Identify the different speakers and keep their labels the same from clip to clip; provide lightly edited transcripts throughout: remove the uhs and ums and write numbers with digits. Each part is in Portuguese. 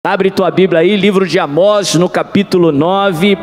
Speaker 1: Abre tua Bíblia aí, livro de Amós, no capítulo 9.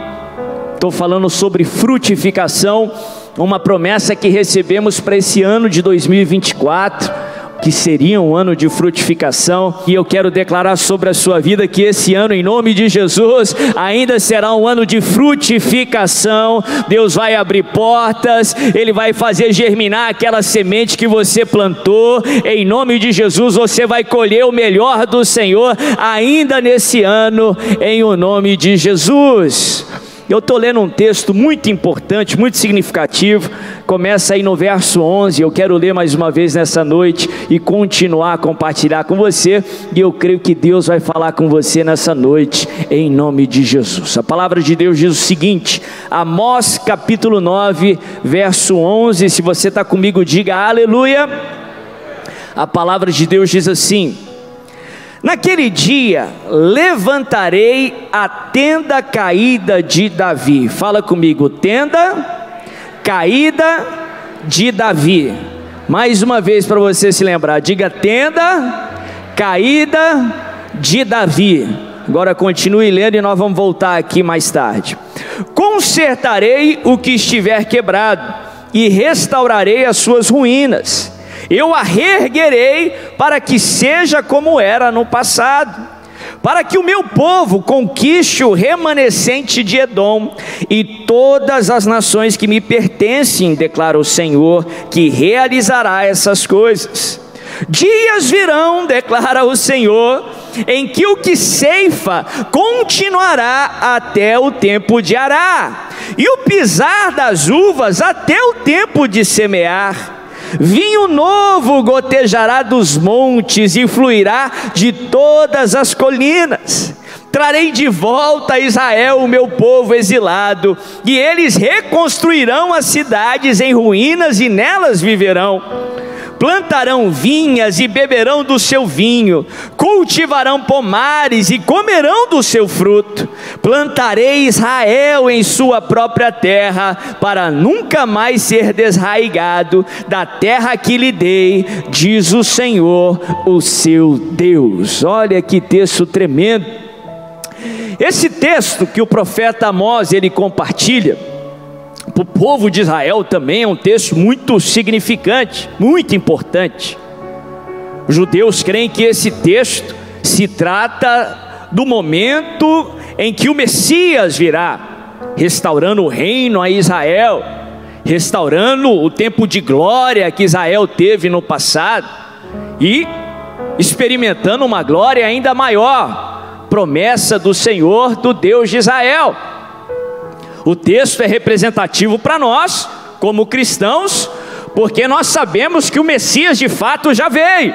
Speaker 1: Estou falando sobre frutificação, uma promessa que recebemos para esse ano de 2024, que seria um ano de frutificação. E eu quero declarar sobre a sua vida que esse ano, em nome de Jesus, ainda será um ano de frutificação. Deus vai abrir portas, Ele vai fazer germinar aquela semente que você plantou. Em nome de Jesus, você vai colher o melhor do Senhor ainda nesse ano, em o nome de Jesus. Eu estou lendo um texto muito importante, muito significativo. Começa aí no verso 11, eu quero ler mais uma vez nessa noite e continuar a compartilhar com você, e eu creio que Deus vai falar com você nessa noite, em nome de Jesus. A palavra de Deus diz o seguinte, Amós capítulo 9, verso 11, se você está comigo, diga aleluia. A palavra de Deus diz assim: naquele dia levantarei a tenda caída de Davi. Fala comigo, tenda caída de Davi. Mais uma vez para você se lembrar, diga tenda caída de Davi. Agora continue lendo e nós vamos voltar aqui mais tarde. Consertarei o que estiver quebrado e restaurarei as suas ruínas. Eu a reerguerei para que seja como era no passado, para que o meu povo conquiste o remanescente de Edom e todas as nações que me pertencem, declara o Senhor, que realizará essas coisas. Dias virão, declara o Senhor, em que o que ceifa continuará até o tempo de arar, e o pisar das uvas até o tempo de semear. Vinho novo gotejará dos montes e fluirá de todas as colinas. Trarei de volta a Israel o meu povo exilado, e eles reconstruirão as cidades em ruínas e nelas viverão. Plantarão vinhas e beberão do seu vinho, cultivarão pomares e comerão do seu fruto. Plantarei Israel em sua própria terra, para nunca mais ser desraigado da terra que lhe dei, diz o Senhor, o seu Deus. Olha que texto tremendo. Esse texto que o profeta Amós ele compartilha para o povo de Israel também é um texto muito significante, muito importante. Os judeus creem que esse texto se trata do momento em que o Messias virá, restaurando o reino a Israel, restaurando o tempo de glória que Israel teve no passado e experimentando uma glória ainda maior, promessa do Senhor, do Deus de Israel. O texto é representativo para nós, como cristãos, porque nós sabemos que o Messias de fato já veio.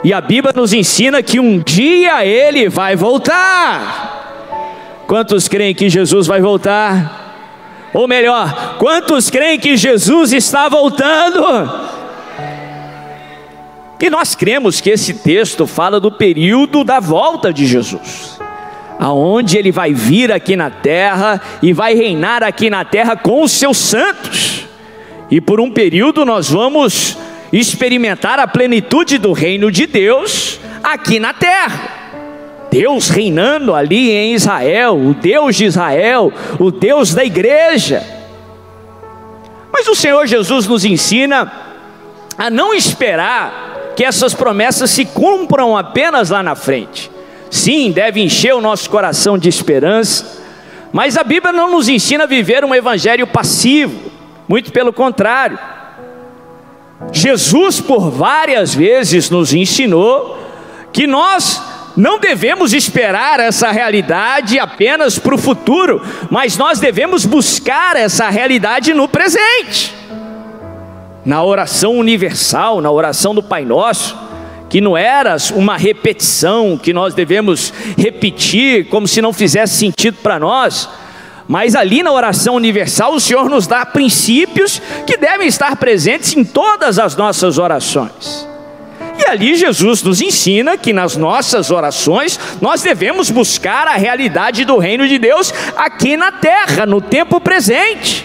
Speaker 1: E a Bíblia nos ensina que um dia ele vai voltar. Quantos creem que Jesus vai voltar? Ou melhor, quantos creem que Jesus está voltando? E nós cremos que esse texto fala do período da volta de Jesus, aonde ele vai vir aqui na terra e vai reinar aqui na terra com os seus santos, e por um período nós vamos experimentar a plenitude do reino de Deus aqui na terra. Deus reinando ali em Israel, o Deus de Israel, o Deus da igreja. Mas o Senhor Jesus nos ensina a não esperar que essas promessas se cumpram apenas lá na frente. Sim, deve encher o nosso coração de esperança, mas a Bíblia não nos ensina a viver um evangelho passivo, muito pelo contrário. Jesus por várias vezes nos ensinou que nós não devemos esperar essa realidade apenas para o futuro, mas nós devemos buscar essa realidade no presente. Na oração universal, na oração do Pai Nosso, que não era uma repetição que nós devemos repetir como se não fizesse sentido para nós, mas ali na oração universal o Senhor nos dá princípios que devem estar presentes em todas as nossas orações. E ali Jesus nos ensina que nas nossas orações nós devemos buscar a realidade do reino de Deus aqui na terra, no tempo presente.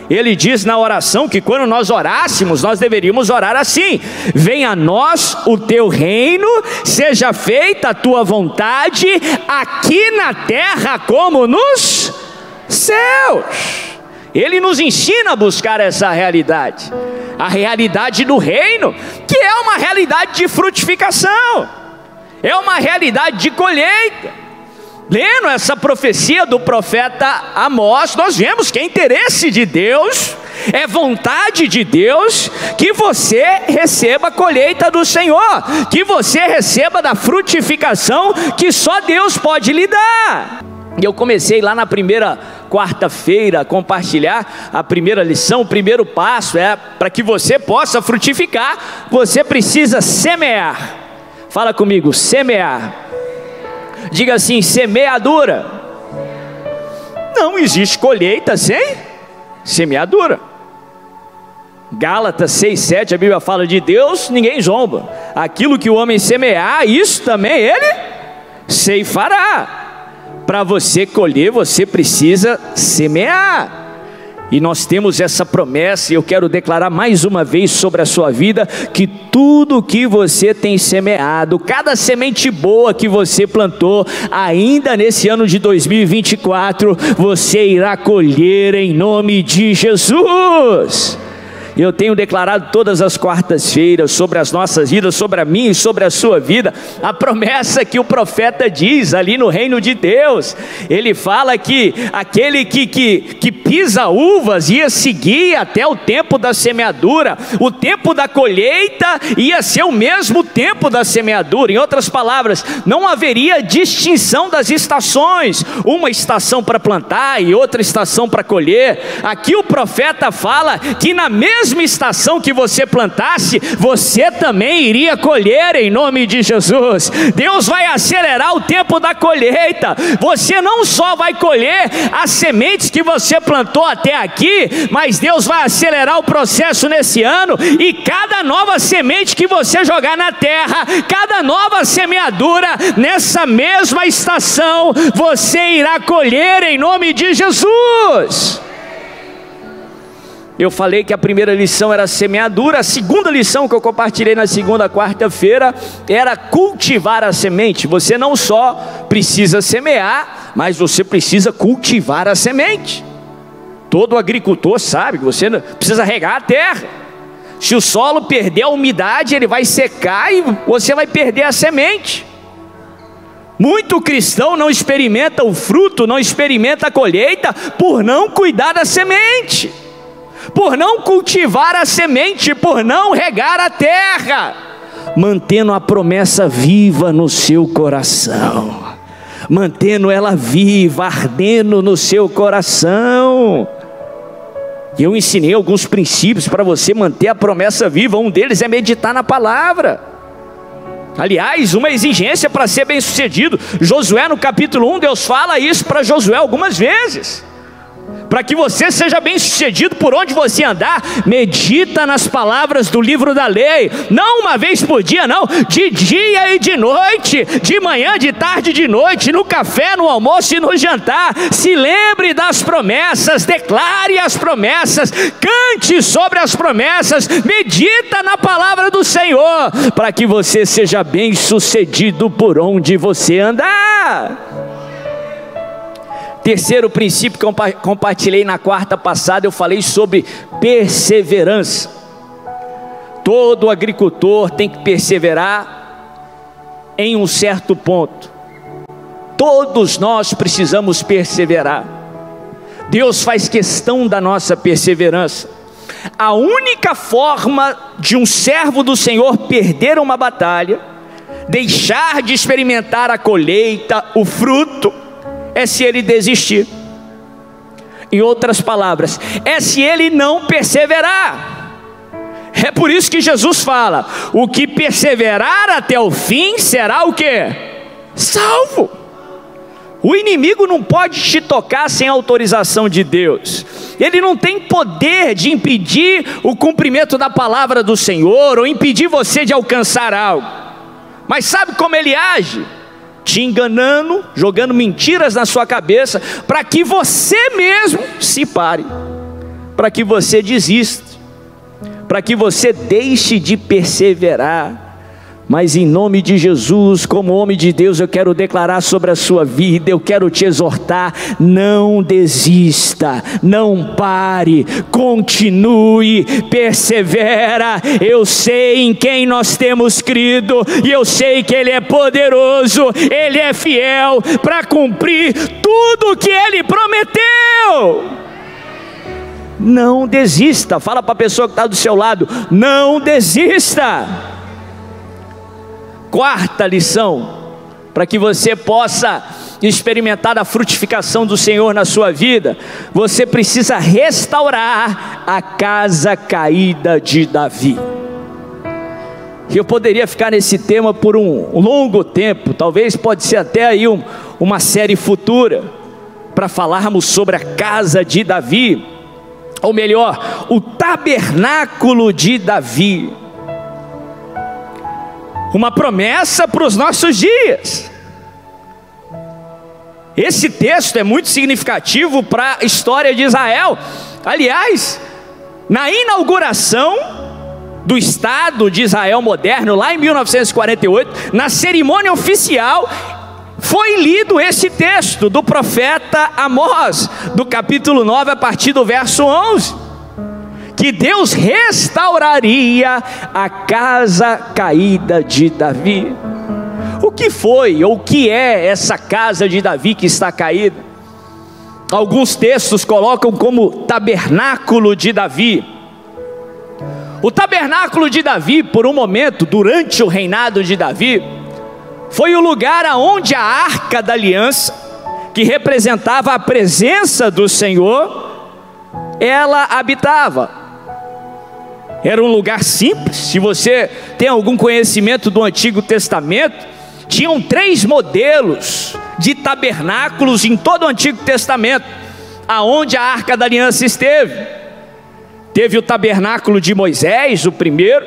Speaker 1: Ele diz na oração que quando nós orássemos, nós deveríamos orar assim: venha a nós o teu reino, seja feita a tua vontade, aqui na terra como nos céus. Ele nos ensina a buscar essa realidade, a realidade do reino, que é uma realidade de frutificação, é uma realidade de colheita. Lendo essa profecia do profeta Amós, nós vemos que é interesse de Deus, é vontade de Deus, que você receba a colheita do Senhor, que você receba da frutificação que só Deus pode lhe dar. E eu comecei lá na primeira quarta-feira a compartilhar a primeira lição. O primeiro passo é, para que você possa frutificar, você precisa semear. Fala comigo, semear. Diga assim, semeadura. Não existe colheita sem semeadura. Gálatas 6:7, a Bíblia fala de Deus, ninguém zomba. Aquilo que o homem semear, isso também ele ceifará. Para você colher, você precisa semear. E nós temos essa promessa, e eu quero declarar mais uma vez sobre a sua vida, que tudo que você tem semeado, cada semente boa que você plantou, ainda nesse ano de 2024, você irá colher em nome de Jesus. Eu tenho declarado todas as quartas-feiras sobre as nossas vidas, sobre a minha e sobre a sua vida, a promessa que o profeta diz ali no reino de Deus. Ele fala que aquele que pisa uvas ia seguir até o tempo da semeadura, o tempo da colheita ia ser o mesmo tempo da semeadura. Em outras palavras, não haveria distinção das estações, uma estação para plantar e outra estação para colher. Aqui o profeta fala que na mesma estação que você plantasse, você também iria colher em nome de Jesus. Deus vai acelerar o tempo da colheita. Você não só vai colher as sementes que você plantou até aqui, mas Deus vai acelerar o processo nesse ano, e cada nova semente que você jogar na terra, cada nova semeadura nessa mesma estação, você irá colher em nome de Jesus. Eu falei que a primeira lição era semeadura. A segunda lição que eu compartilhei na segunda quarta-feira era cultivar a semente. Você não só precisa semear, mas você precisa cultivar a semente. Todo agricultor sabe que você precisa regar a terra. Se o solo perder a umidade, ele vai secar e você vai perder a semente. Muito cristão não experimenta o fruto, não experimenta a colheita, por não cuidar da semente, por não cultivar a semente, por não regar a terra, mantendo a promessa viva no seu coração, mantendo ela viva, ardendo no seu coração. E eu ensinei alguns princípios para você manter a promessa viva. Um deles é meditar na palavra. Aliás, uma exigência para ser bem sucedido. Josué no capítulo 1, Deus fala isso para Josué algumas vezes. Para que você seja bem sucedido por onde você andar, medita nas palavras do livro da lei, não uma vez por dia não, de dia e de noite, de manhã, de tarde, de noite, no café, no almoço e no jantar. Se lembre das promessas, declare as promessas, cante sobre as promessas, medita na palavra do Senhor, para que você seja bem sucedido por onde você andar. Terceiro princípio que eu compartilhei na quarta passada, eu falei sobre perseverança. Todo agricultor tem que perseverar em um certo ponto. Todos nós precisamos perseverar. Deus faz questão da nossa perseverança. A única forma de um servo do Senhor perder uma batalha, deixar de experimentar a colheita, o fruto, é se ele desistir. Em outras palavras, é se ele não perseverar. É por isso que Jesus fala: o que perseverar até o fim será o quê? Salvo. O inimigo não pode te tocar sem autorização de Deus. Ele não tem poder de impedir o cumprimento da palavra do Senhor, ou impedir você de alcançar algo. Mas sabe como ele age? Te enganando, jogando mentiras na sua cabeça, para que você mesmo se pare, para que você desista, para que você deixe de perseverar. Mas em nome de Jesus, como homem de Deus, eu quero declarar sobre a sua vida, eu quero te exortar: não desista, não pare, continue, persevera. Eu sei em quem nós temos crido, e eu sei que Ele é poderoso, Ele é fiel para cumprir tudo que Ele prometeu. Não desista. Fala para a pessoa que está do seu lado: não desista. Quarta lição, para que você possa experimentar a frutificação do Senhor na sua vida: você precisa restaurar a casa caída de Davi. Eu poderia ficar nesse tema por um longo tempo, talvez pode ser até aí uma série futura, para falarmos sobre a casa de Davi, ou melhor, o tabernáculo de Davi. Uma promessa para os nossos dias. Esse texto é muito significativo para a história de Israel. Aliás, na inauguração do Estado de Israel moderno, lá em 1948, na cerimônia oficial, foi lido esse texto do profeta Amós, do capítulo 9, a partir do verso 11. Que Deus restauraria a casa caída de Davi. O que foi ou o que é essa casa de Davi que está caída? Alguns textos colocam como tabernáculo de Davi. O tabernáculo de Davi, por um momento, durante o reinado de Davi, foi o lugar aonde a arca da aliança, que representava a presença do Senhor, ela habitava. Era um lugar simples. Se você tem algum conhecimento do Antigo Testamento, tinham 3 modelos de tabernáculos em todo o Antigo Testamento, aonde a Arca da Aliança esteve. Teve o tabernáculo de Moisés, o primeiro,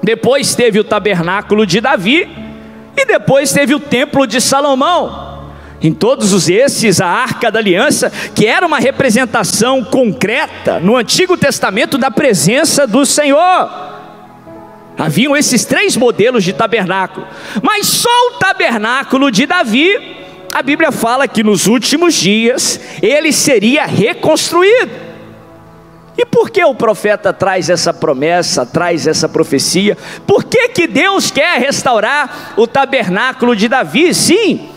Speaker 1: depois teve o tabernáculo de Davi, e depois teve o templo de Salomão. Em todos esses, a Arca da Aliança, que era uma representação concreta no Antigo Testamento da presença do Senhor. Haviam esses 3 modelos de tabernáculo, mas só o tabernáculo de Davi, a Bíblia fala que nos últimos dias ele seria reconstruído. E por que o profeta traz essa promessa, traz essa profecia? Por que Deus quer restaurar o tabernáculo de Davi? Sim,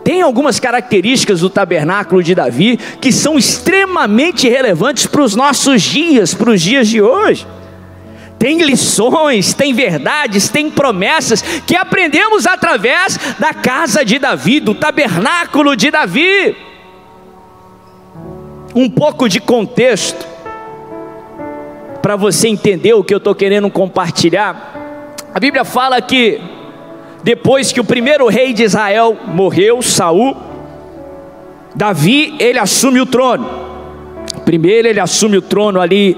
Speaker 1: tem algumas características do tabernáculo de Davi que são extremamente relevantes para os nossos dias, para os dias de hoje. Tem lições, tem verdades, tem promessas que aprendemos através da casa de Davi, do tabernáculo de Davi. Um pouco de contexto, para você entender o que eu estou querendo compartilhar. A Bíblia fala que depois que o primeiro rei de Israel morreu, Saul, Davi, ele assume o trono. Primeiro ele assume o trono ali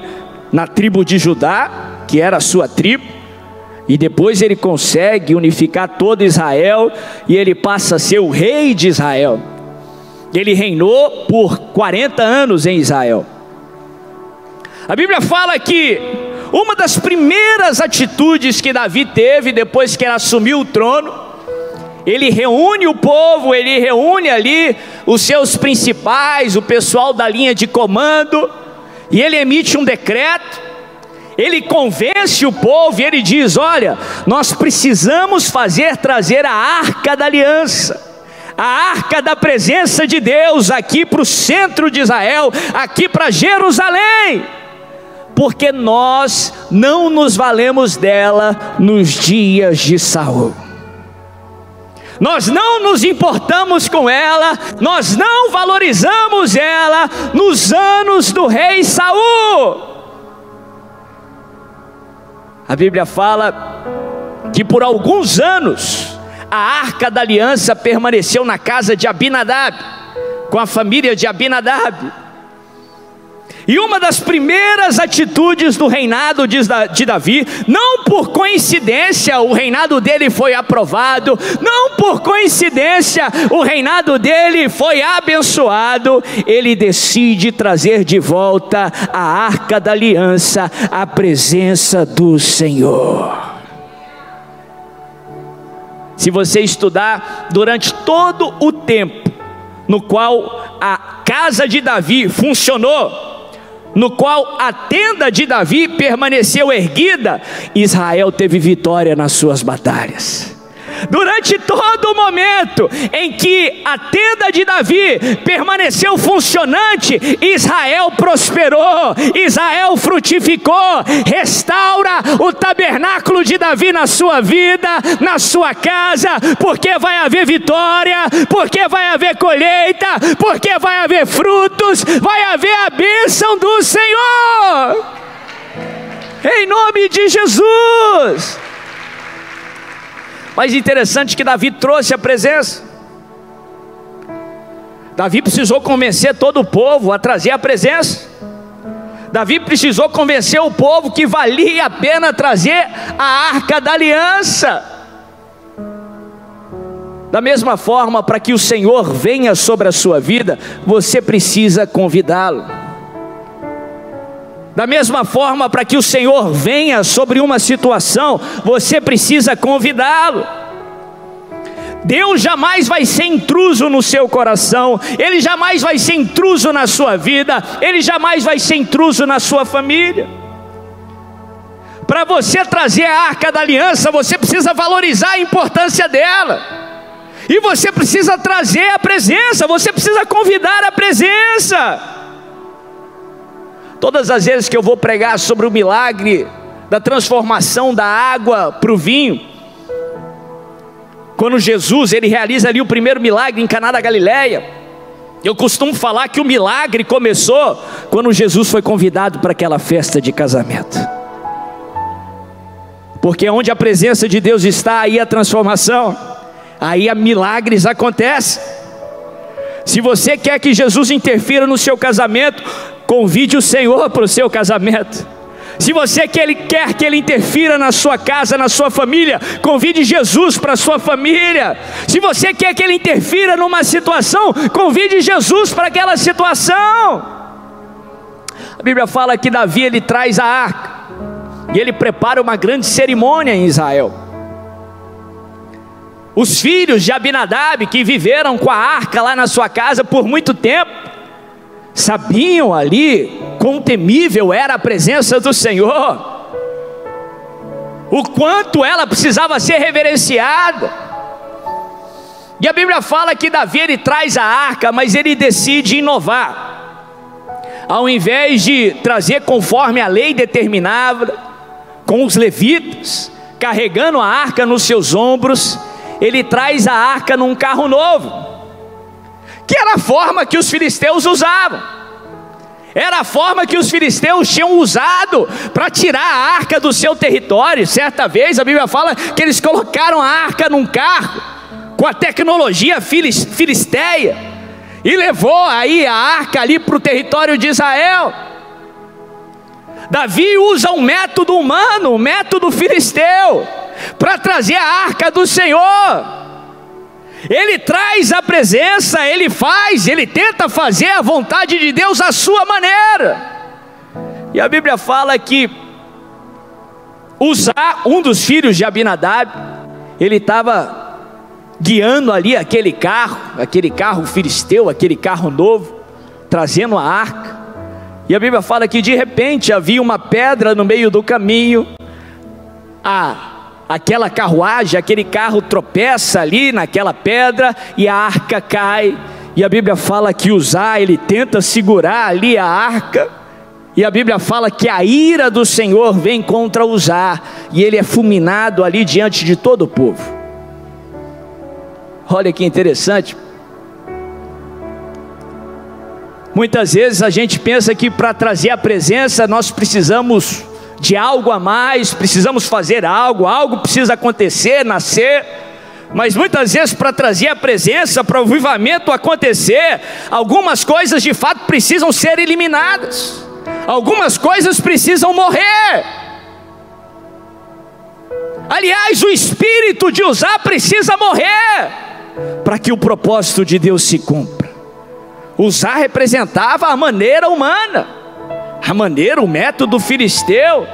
Speaker 1: na tribo de Judá, que era a sua tribo, e depois ele consegue unificar todo Israel, e ele passa a ser o rei de Israel. Ele reinou por 40 anos em Israel. A Bíblia fala que uma das primeiras atitudes que Davi teve depois que ele assumiu o trono, ele reúne o povo, ele reúne ali os seus principais, o pessoal da linha de comando, e ele emite um decreto. Ele convence o povo e ele diz: olha, nós precisamos trazer a Arca da Aliança, a Arca da presença de Deus aqui para o centro de Israel, aqui para Jerusalém, porque nós não nos valemos dela nos dias de Saul. Nós não nos importamos com ela, nós não valorizamos ela nos anos do rei Saul. A Bíblia fala que por alguns anos a Arca da Aliança permaneceu na casa de Abinadab, com a família de Abinadab. E uma das primeiras atitudes do reinado de Davi, não por coincidência o reinado dele foi aprovado, não por coincidência o reinado dele foi abençoado, ele decide trazer de volta a Arca da Aliança, a presença do Senhor. Se você estudar durante todo o tempo no qual a casa de Davi funcionou, no qual a tenda de Davi permaneceu erguida, Israel teve vitória nas suas batalhas. Durante todo o momento em que a tenda de Davi permaneceu funcionante, Israel prosperou, Israel frutificou. Restaura o tabernáculo de Davi na sua vida, na sua casa, porque vai haver vitória, porque vai haver colheita, porque vai haver frutos, vai haver a bênção do Senhor, em nome de Jesus. Mas interessante que Davi trouxe a presença. Davi precisou convencer todo o povo a trazer a presença. Davi precisou convencer o povo que valia a pena trazer a Arca da Aliança. Da mesma forma, para que o Senhor venha sobre a sua vida, você precisa convidá-lo. Da mesma forma, para que o Senhor venha sobre uma situação, você precisa convidá-lo. Deus jamais vai ser intruso no seu coração, Ele jamais vai ser intruso na sua vida, Ele jamais vai ser intruso na sua família. Para você trazer a Arca da Aliança, você precisa valorizar a importância dela, e você precisa trazer a presença, você precisa convidar a presença. Todas as vezes que eu vou pregar sobre o milagre da transformação da água para o vinho, quando Jesus ele realiza ali o primeiro milagre em Caná da Galileia, eu costumo falar que o milagre começou quando Jesus foi convidado para aquela festa de casamento, porque onde a presença de Deus está, aí a transformação, aí milagres acontecem. Se você quer que Jesus interfira no seu casamento, convide o Senhor para o seu casamento. Se você quer que Ele interfira na sua casa, na sua família, convide Jesus para a sua família. Se você quer que Ele interfira numa situação, convide Jesus para aquela situação. A Bíblia fala que Davi ele traz a arca, e ele prepara uma grande cerimônia em Israel. Os filhos de Abinadab, que viveram com a arca lá na sua casa por muito tempo, sabiam ali quão temível era a presença do Senhor, o quanto ela precisava ser reverenciada. E a Bíblia fala que Davi ele traz a arca, mas ele decide inovar. Ao invés de trazer conforme a lei determinava, com os levitas carregando a arca nos seus ombros, ele traz a arca num carro novo, que era a forma que os filisteus usavam, era a forma que os filisteus tinham usado para tirar a arca do seu território. Certa vez a Bíblia fala que eles colocaram a arca num carro, com a tecnologia filisteia, e levou aí a arca ali para o território de Israel. Davi usa um método humano, um método filisteu, para trazer a arca do Senhor. Ele traz a presença, ele tenta fazer a vontade de Deus à sua maneira. E a Bíblia fala que Uzá, um dos filhos de Abinadab, ele estava guiando ali aquele carro filisteu, aquele carro novo, trazendo a arca. E a Bíblia fala que de repente havia uma pedra no meio do caminho, aquela carruagem, aquele carro tropeça ali naquela pedra e a arca cai. E a Bíblia fala que Uzá, ele tenta segurar ali a arca, e a Bíblia fala que a ira do Senhor vem contra Uzá, e ele é fulminado ali diante de todo o povo. Olha que interessante. Muitas vezes a gente pensa que para trazer a presença nós precisamos de algo a mais, precisamos fazer algo precisa acontecer, nascer. Mas muitas vezes para trazer a presença, para o avivamento acontecer, algumas coisas de fato precisam ser eliminadas. Algumas coisas precisam morrer. Aliás, o espírito de Uzá precisa morrer para que o propósito de Deus se cumpra. Uzá representava a maneira humana, o método filisteu.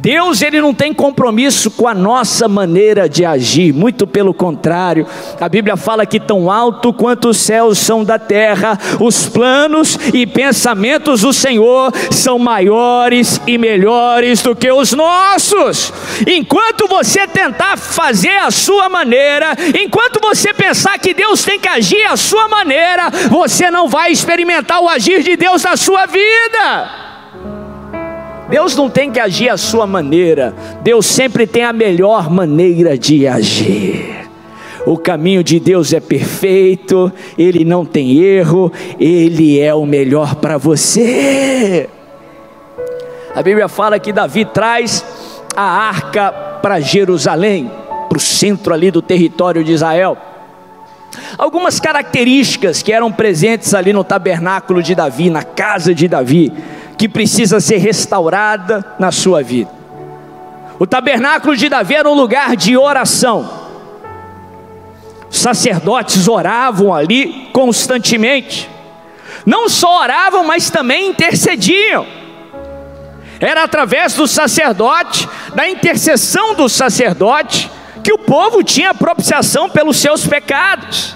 Speaker 1: Deus, ele não tem compromisso com a nossa maneira de agir, muito pelo contrário. A Bíblia fala que tão alto quanto os céus são da terra, os planos e pensamentos do Senhor são maiores e melhores do que os nossos. Enquanto você tentar fazer a sua maneira, enquanto você pensar que Deus tem que agir a sua maneira, você não vai experimentar o agir de Deus na sua vida. Deus não tem que agir à sua maneira, Deus sempre tem a melhor maneira de agir. O caminho de Deus é perfeito, Ele não tem erro, Ele é o melhor para você. A Bíblia fala que Davi traz a arca para Jerusalém, para o centro ali do território de Israel. Algumas características que eram presentes ali no tabernáculo de Davi, na casa de Davi, que precisa ser restaurada na sua vida. O tabernáculo de Davi era um lugar de oração. Os sacerdotes oravam ali constantemente. Não só oravam, mas também intercediam. Era através do sacerdote, da intercessão do sacerdote, que o povo tinha propiciação pelos seus pecados.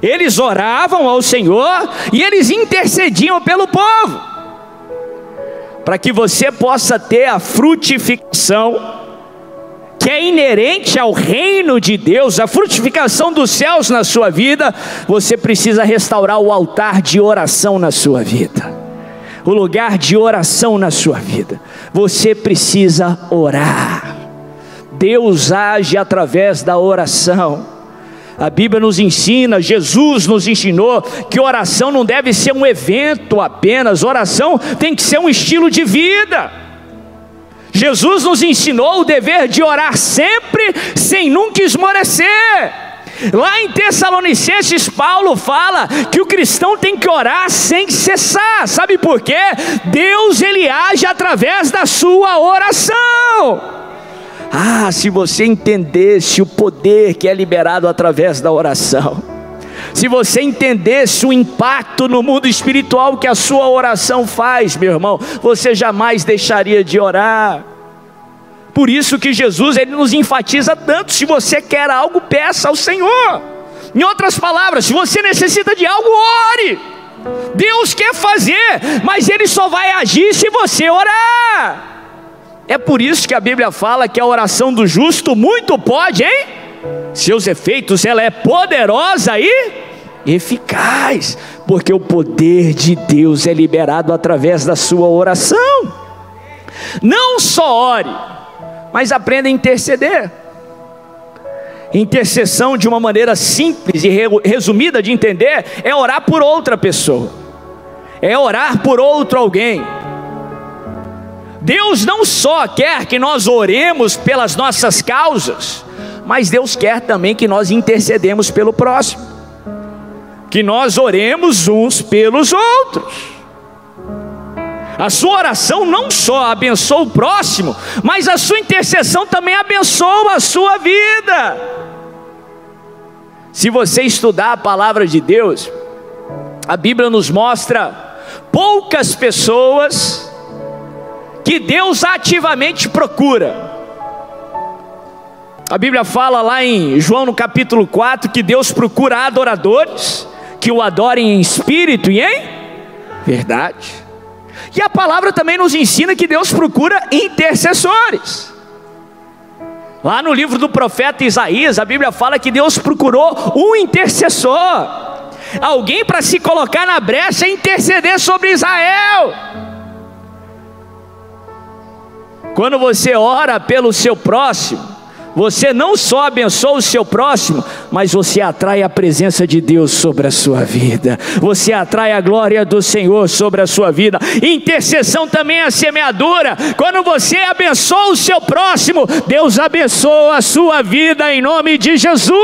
Speaker 1: Eles oravam ao Senhor e eles intercediam pelo povo, para que você possa ter a frutificação que é inerente ao reino de Deus, a frutificação dos céus na sua vida. Você precisa restaurar o altar de oração na sua vida, o lugar de oração na sua vida. Você precisa orar. Deus age através da oração. A Bíblia nos ensina, Jesus nos ensinou que oração não deve ser um evento apenas, oração tem que ser um estilo de vida. Jesus nos ensinou o dever de orar sempre, sem nunca esmorecer. Lá em Tessalonicenses, Paulo fala que o cristão tem que orar sem cessar. Sabe por quê? Deus, ele age através da sua oração. Se você entendesse o poder que é liberado através da oração, se você entendesse o impacto no mundo espiritual que a sua oração faz, meu irmão, você jamais deixaria de orar. Por isso que Jesus, ele nos enfatiza tanto: se você quer algo, peça ao Senhor. Em outras palavras, se você necessita de algo, ore. Deus quer fazer, mas Ele só vai agir se você orar. É por isso que a Bíblia fala que a oração do justo muito pode, hein? Seus efeitos, ela é poderosa e eficaz, porque o poder de Deus é liberado através da sua oração. Não só ore, mas aprenda a interceder. Intercessão, de uma maneira simples e resumida de entender, é orar por outra pessoa, é orar por outro alguém. Deus não só quer que nós oremos pelas nossas causas, mas Deus quer também que nós intercedemos pelo próximo, que nós oremos uns pelos outros. A sua oração não só abençoa o próximo, mas a sua intercessão também abençoa a sua vida. Se você estudar a palavra de Deus, a Bíblia nos mostra poucas pessoas que Deus ativamente procura. A Bíblia fala lá em João no capítulo 4 que Deus procura adoradores que o adorem em espírito e em verdade. E a palavra também nos ensina que Deus procura intercessores. Lá no livro do profeta Isaías, a Bíblia fala que Deus procurou um intercessor, alguém para se colocar na brecha e interceder sobre Israel. Quando você ora pelo seu próximo, você não só abençoa o seu próximo, mas você atrai a presença de Deus sobre a sua vida. Você atrai a glória do Senhor sobre a sua vida. Intercessão também é a semeadura. Quando você abençoa o seu próximo, Deus abençoa a sua vida em nome de Jesus.